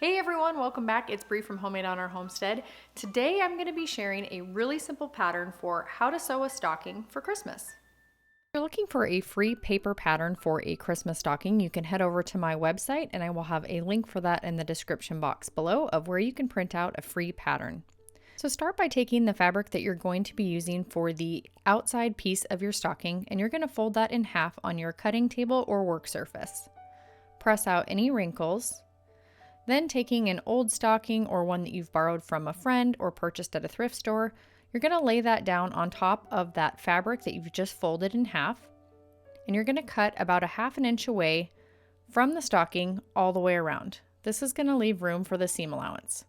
Hey everyone, welcome back. It's Bree from Homemade on Our Homestead. Today I'm going to be sharing a really simple pattern for how to sew a stocking for Christmas. If you're looking for a free paper pattern for a Christmas stocking, you can head over to my website and I will have a link for that in the description box below of where you can print out a free pattern. So start by taking the fabric that you're going to be using for the outside piece of your stocking and you're going to fold that in half on your cutting table or work surface. Press out any wrinkles. Then taking an old stocking or one that you've borrowed from a friend or purchased at a thrift store, you're going to lay that down on top of that fabric that you've just folded in half, and you're going to cut about a ½ inch away from the stocking all the way around. This is going to leave room for the seam allowance.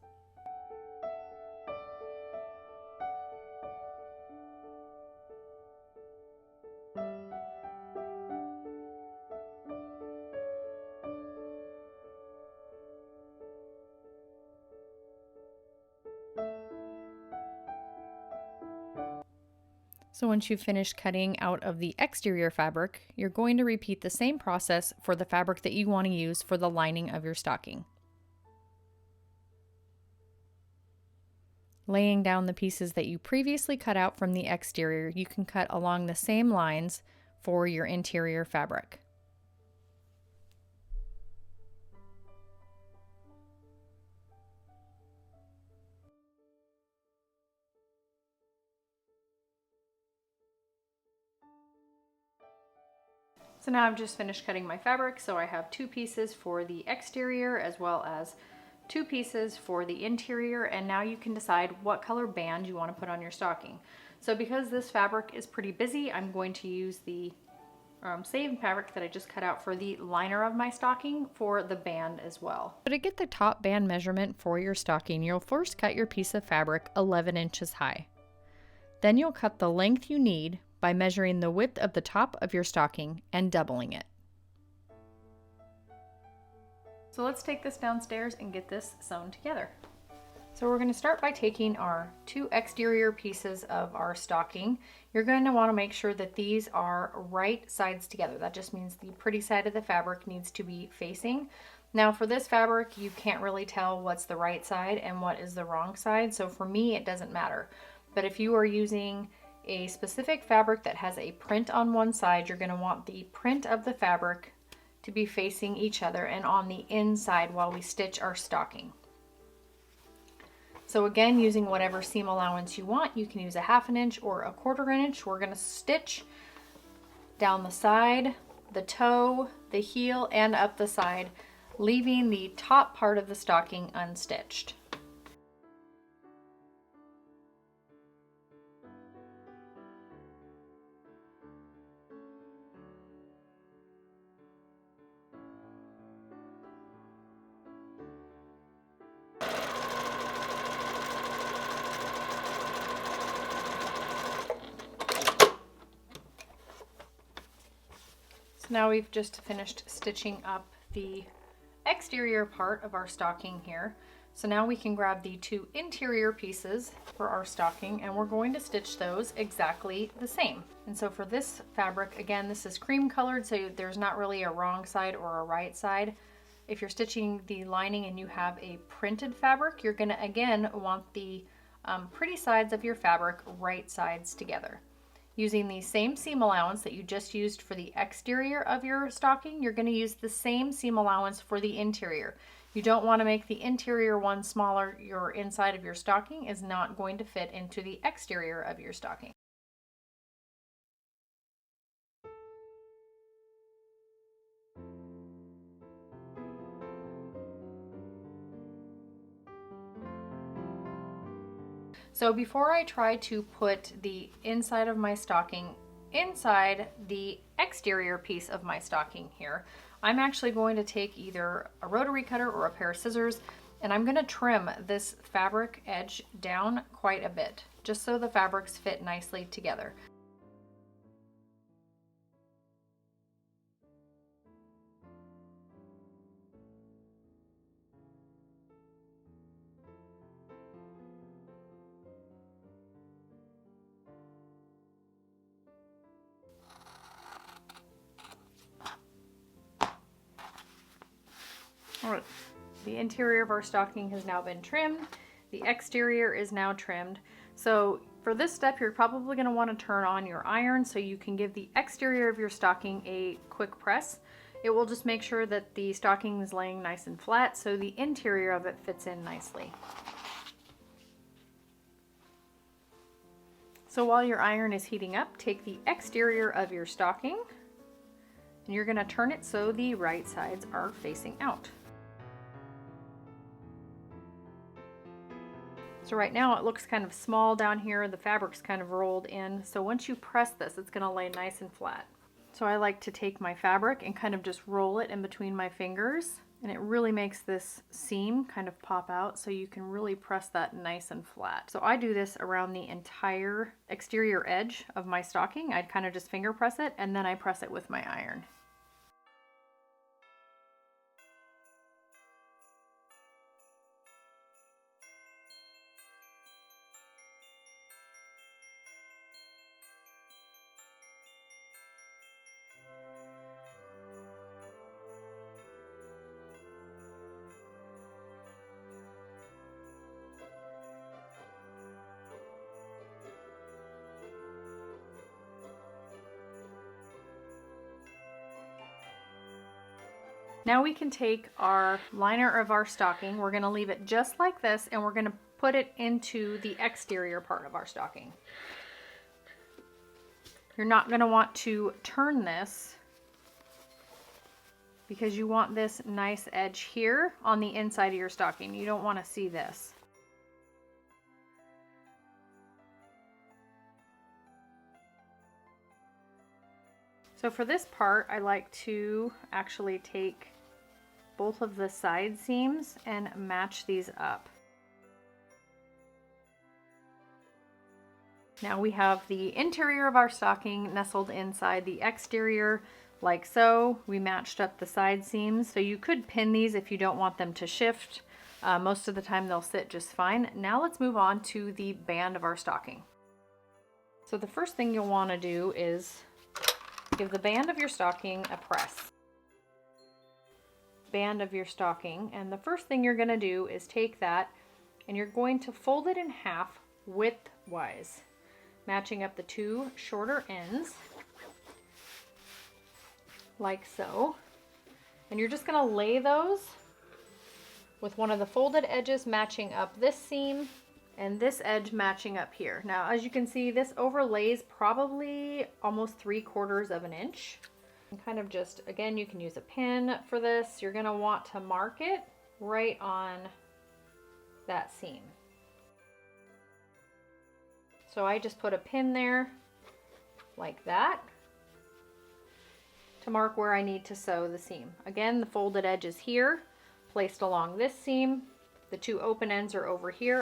So once you've finished cutting out of the exterior fabric, you're going to repeat the same process for the fabric that you want to use for the lining of your stocking. Laying down the pieces that you previously cut out from the exterior, you can cut along the same lines for your interior fabric. So now I've just finished cutting my fabric, so I have 2 pieces for the exterior as well as 2 pieces for the interior, and now you can decide what color band you want to put on your stocking. So because this fabric is pretty busy, I'm going to use the same fabric that I just cut out for the liner of my stocking for the band as well. So to get the top band measurement for your stocking, you'll first cut your piece of fabric 11 inches high. Then you'll cut the length you need by measuring the width of the top of your stocking and doubling it. So let's take this downstairs and get this sewn together. So we're going to start by taking our 2 exterior pieces of our stocking. You're going to want to make sure that these are right sides together. That just means the pretty side of the fabric needs to be facing. Now for this fabric, you can't really tell what's the right side and what is the wrong side. So for me, it doesn't matter. But if you are using a specific fabric that has a print on one side, you're going to want the print of the fabric to be facing each other and on the inside while we stitch our stocking. So again, using whatever seam allowance you want, you can use a ½ inch or a ¼ inch. We're going to stitch down the side, the toe, the heel, and up the side, leaving the top part of the stocking unstitched. So now we've just finished stitching up the exterior part of our stocking here. So now we can grab the 2 interior pieces for our stocking and we're going to stitch those exactly the same. And so for this fabric, again, this is cream colored, so there's not really a wrong side or a right side. If you're stitching the lining and you have a printed fabric, you're gonna again want the pretty sides of your fabric right sides together. Using the same seam allowance that you just used for the exterior of your stocking, you're going to use the same seam allowance for the interior. You don't want to make the interior one smaller. Your inside of your stocking is not going to fit into the exterior of your stocking. So before I try to put the inside of my stocking inside the exterior piece of my stocking here, I'm actually going to take either a rotary cutter or a pair of scissors and I'm going to trim this fabric edge down quite a bit, just so the fabrics fit nicely together. All right. The interior of our stocking has now been trimmed. The exterior is now trimmed. So for this step, you're probably going to want to turn on your iron so you can give the exterior of your stocking a quick press. It will just make sure that the stocking is laying nice and flat so the interior of it fits in nicely. So while your iron is heating up, take the exterior of your stocking and you're going to turn it so the right sides are facing out. So right now it looks kind of small down here, the fabric's kind of rolled in, so once you press this, it's going to lay nice and flat. So I like to take my fabric and kind of just roll it in between my fingers, and it really makes this seam kind of pop out so you can really press that nice and flat. So I do this around the entire exterior edge of my stocking. I'd kind of just finger press it and then I press it with my iron. Now we can take our liner of our stocking, we're going to leave it just like this, and we're going to put it into the exterior part of our stocking. You're not going to want to turn this because you want this nice edge here on the inside of your stocking. You don't want to see this. So for this part, I like to actually take both of the side seams and match these up. Now we have the interior of our stocking nestled inside the exterior like so. We matched up the side seams, so you could pin these if you don't want them to shift. Most of the time they'll sit just fine. Now let's move on to the band of our stocking. So the first thing you'll want to do is give the band of your stocking a press. Band of your stocking, and the first thing you're going to do is take that and you're going to fold it in half widthwise, matching up the two shorter ends like so, and you're just going to lay those with one of the folded edges matching up this seam and this edge matching up here. Now as you can see, this overlays probably almost 3/4 of an inch. And kind of just, again, you can use a pin for this. You're going to want to mark it right on that seam. So I just put a pin there like that to mark where I need to sew the seam. Again, the folded edge is here, placed along this seam. The two open ends are over here.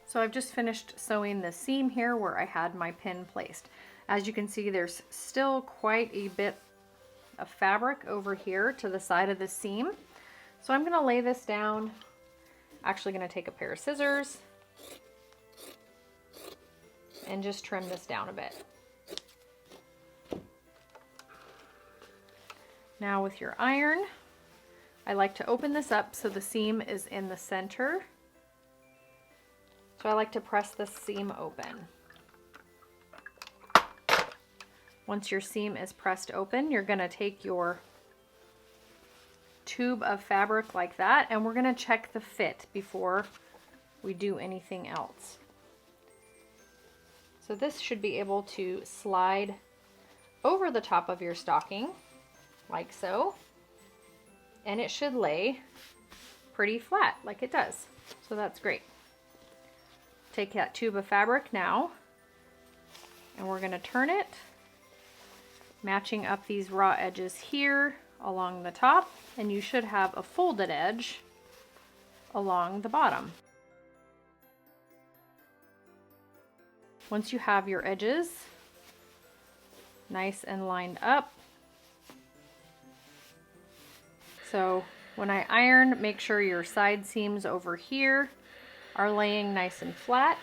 So I've just finished sewing the seam here where I had my pin placed. As you can see, there's still quite a bit of fabric over here to the side of the seam. So I'm going to lay this down. Actually going to take a pair of scissors and just trim this down a bit. Now with your iron, I like to open this up so the seam is in the center. So I like to press the seam open. Once your seam is pressed open, you're going to take your tube of fabric like that, and we're going to check the fit before we do anything else. So this should be able to slide over the top of your stocking like so, and it should lay pretty flat like it does. So that's great. Take that tube of fabric now, and we're going to turn it, matching up these raw edges here along the top, and you should have a folded edge along the bottom. Once you have your edges nice and lined up, so when I iron, make sure your side seams over here are laying nice and flat.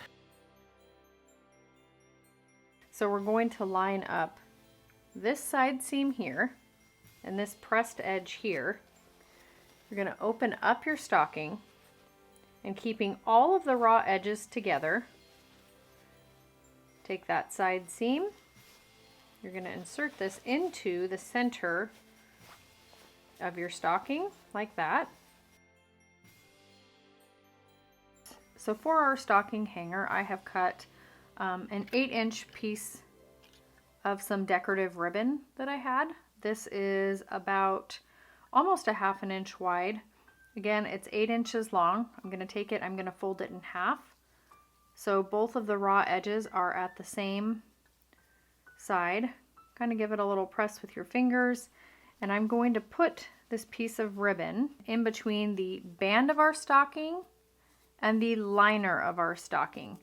So we're going to line up this side seam here and this pressed edge here, you're going to open up your stocking, and keeping all of the raw edges together, take that side seam, you're going to insert this into the center of your stocking like that. So for our stocking hanger, I have cut an 8-inch piece of some decorative ribbon that I had. This is about almost a 1/2 inch wide. Again, it's 8 inches long. I'm going to take it, I'm going to fold it in half. So both of the raw edges are at the same side. Kind of give it a little press with your fingers. And I'm going to put this piece of ribbon in between the band of our stocking and the liner of our stocking.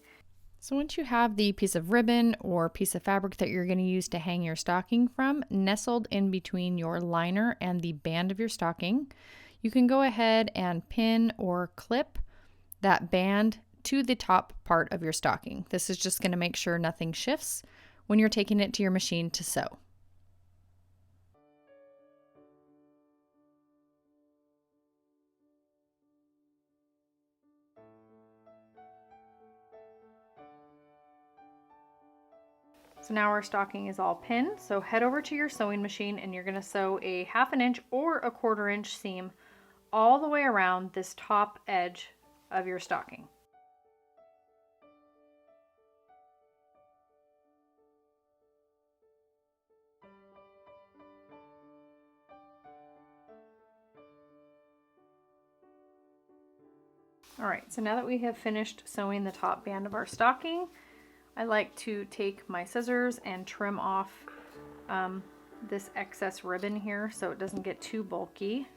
So once you have the piece of ribbon or piece of fabric that you're going to use to hang your stocking from nestled in between your liner and the band of your stocking, you can go ahead and pin or clip that band to the top part of your stocking. This is just going to make sure nothing shifts when you're taking it to your machine to sew. So now our stocking is all pinned, so head over to your sewing machine and you're going to sew a 1/2 inch or a 1/4 inch seam all the way around this top edge of your stocking. Alright, so now that we have finished sewing the top band of our stocking, I like to take my scissors and trim off this excess ribbon here so it doesn't get too bulky.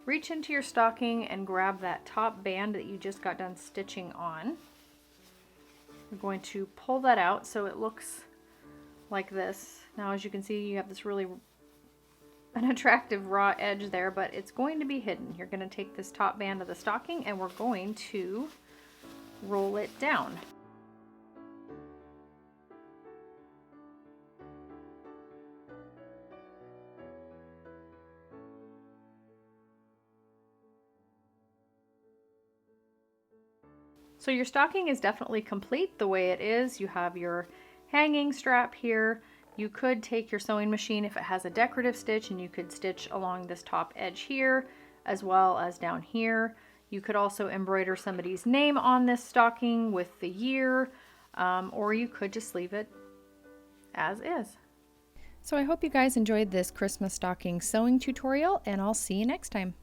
Reach into your stocking and grab that top band that you just got done stitching on. You're going to pull that out so it looks like this. Now as you can see, you have this really unattractive raw edge there, but it's going to be hidden. You're going to take this top band of the stocking and we're going to roll it down. So your stocking is definitely complete the way it is. You have your hanging strap here. You could take your sewing machine if it has a decorative stitch and you could stitch along this top edge here as well as down here. You could also embroider somebody's name on this stocking with the year, or you could just leave it as is. So I hope you guys enjoyed this Christmas stocking sewing tutorial, and I'll see you next time.